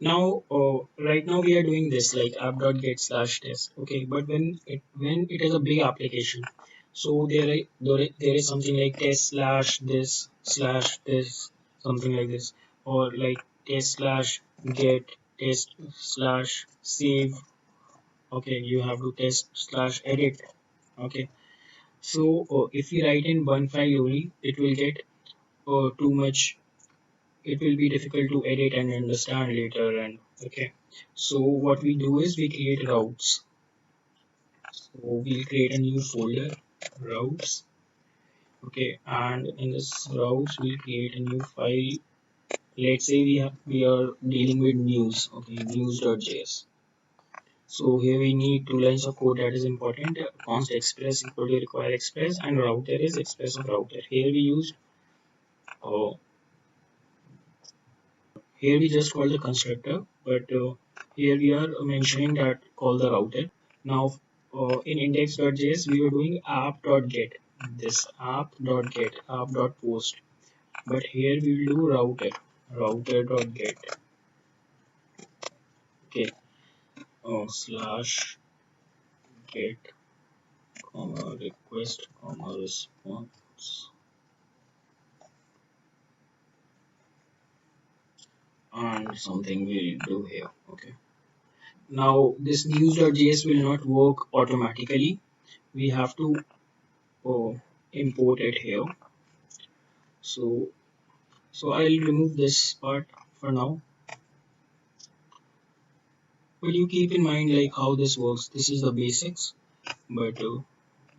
Now, right now we are doing this like app.get/test. Okay, but when it is a big application, so there is something like test slash this something like this, or like test slash get test slash save. Okay, you have to test slash edit. Okay, so if we write in one file only, it will get too much. It will be difficult to edit and understand later. And okay, so what we do is we create routes. So we'll create a new folder, routes. Okay, and in this routes we'll create a new file. Let's say we are dealing with news. Okay, news.js. So here we need two lines of code that is important. Const express equal to require express, and router is express of router. Uh, Here we just call the constructor, but here we are mentioning that call the router. Now in index.js we were doing app.get, this app.get, app.post, but here we will do router.get. Okay, slash get, request, response, and something we'll do here. Okay. Now this news.js will not work automatically. We have to import it here. So I'll remove this part for now. But you keep in mind like how this works. This is the basics, but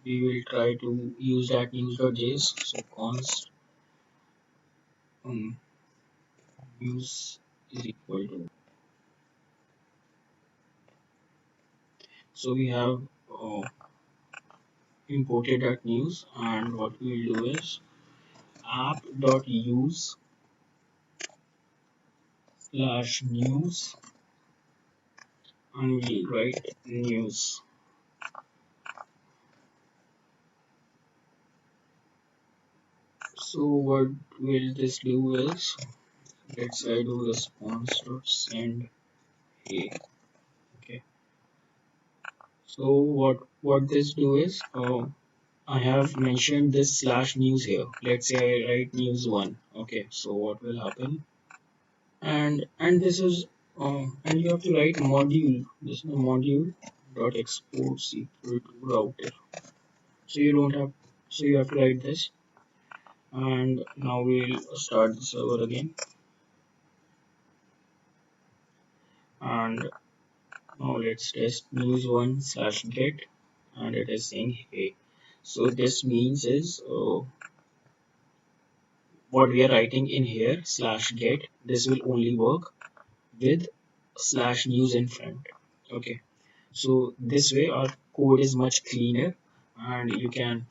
we will try to use that news.js. So const um, news is equal to. So we have imported that news, and what we will do is app.use slash news, and we'll write news. So what will this do is, let's say I do response.send hey. Okay. So what this do is, I have mentioned this slash news here. Let's say I write news one. Okay. So what will happen? And this is and you have to write module. This is module dot exports equal to router. So you don't have. So you have to write this. And now we'll start the server again. And now let's test news one slash get, and it is saying hey. So this means is what we are writing in here slash get. This will only work with slash news in front. Okay. So this way our code is much cleaner, and you can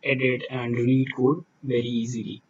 edit and read code very easily.